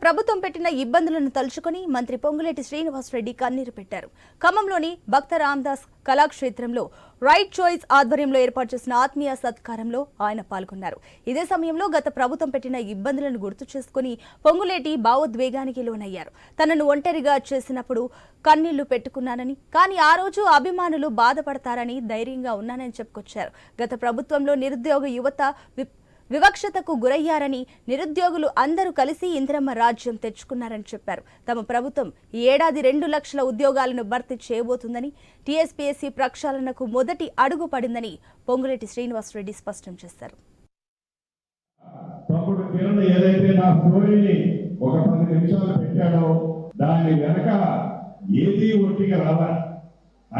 ప్రభుత్వం పెట్టిన ఇబ్బందులను తలుచుకొని మంత్రి పొంగులేటి శ్రీనివాసరెడ్డి కన్నీరు పెట్టారు. ఖమ్మంలోని భక్త రామదాస్ కళాక్షేత్రంలో రైట్ చాయిస్ ఆధ్వర్యంలో ఏర్పాటు చేసిన ఆత్మీయ సత్కారంలో ఆయన పాల్గొన్నారు. ఇదే సమయంలో గత ప్రభుత్వం పెట్టిన ఇబ్బందులను గుర్తు చేసుకుని పొంగులేటి భావోద్వేగానికి లోనయ్యారు. తనను ఒంటరిగా చేసినప్పుడు కన్నీళ్లు పెట్టుకున్నానని, కానీ ఆ రోజు అభిమానులు బాధపడతారని ధైర్యంగా ఉన్నానని చెప్పుకొచ్చారు. గత ప్రభుత్వంలో నిరుద్యోగ యువత వివక్షతకు గురయ్యారని, నిరుద్యోగులు అందరూ కలిసి ఇందిరమ్మ రాజ్యం తెచ్చుకున్నారని చెప్పారు. తమ ప్రభుత్వం ఈ ఏడాది 2 లక్షల ఉద్యోగాలను భర్తీ చేయబోతుందని, టీఎస్పీఎస్సీ ప్రక్షాళనకు మొదటి అడుగు పడిందని పొంగులేటి శ్రీనివాసరెడ్డి స్పష్టం చేశారు.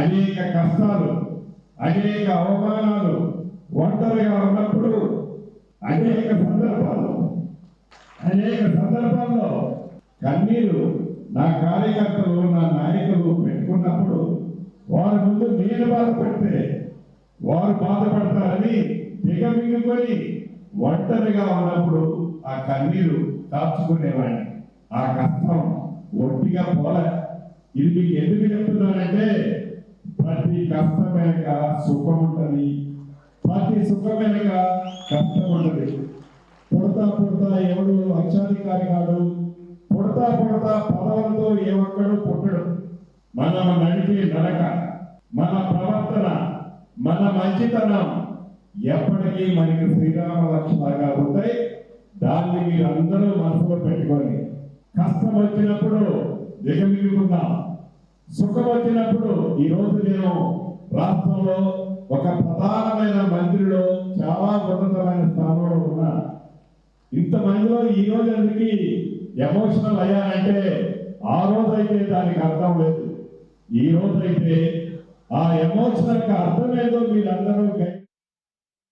అనేక కష్టాలు, అనేక అవమానాలు, ఒంటరిగా ఉన్నప్పుడు అనేక సందర్భాల్లో కన్నీరు నా కార్యకర్తలు, నా నాయకులు పెట్టుకున్నప్పుడు వారి ముందు నేను బాధపడితే వారు బాధపడతారని దిగమింగుకొని ఒంటరిగా ఉన్నప్పుడు ఆ కన్నీరు దాచుకునేవాడిని. ఆ కష్టం ఒట్టిగా పోలే. ఇది మీకు ఎందుకు చెప్తున్నానంటే, ప్రతి కష్టం వెనక సుఖం ఉంటుంది, ప్రతి సుఖం వెనక కష్టం ఉంటుంది. పుడతా ఎవడు లక్షాధికారి కాడు, పుడతా పదవులతో ఏ ఒక్కడు పుట్టడు. మనం నడిపే నడక, మన ప్రవర్తన, మన మంచితనం ఎప్పటికీ మనకి శ్రీరామ లక్ష్మణగా ఉంటాయి. దాన్ని మీరు అందరూ మనసులో పెట్టుకొని కష్టం వచ్చినప్పుడు దిగమిగుకుందాం, సుఖం వచ్చినప్పుడు. ఈరోజు నేను రాష్ట్రంలో ఒక ప్రధానమైన మంత్రిలో చాలా ఉన్నతమైన స్థానంలో ఉన్నా. ఇంతమందిలో ఈ రోజు ఎందుకు ఎమోషనల్ అయ్యానంటే, ఆ రోజైతే దానికి అర్థం లేదు. ఈ రోజైతే ఆ ఎమోషనల్కి అర్థమేదో మీరందరూ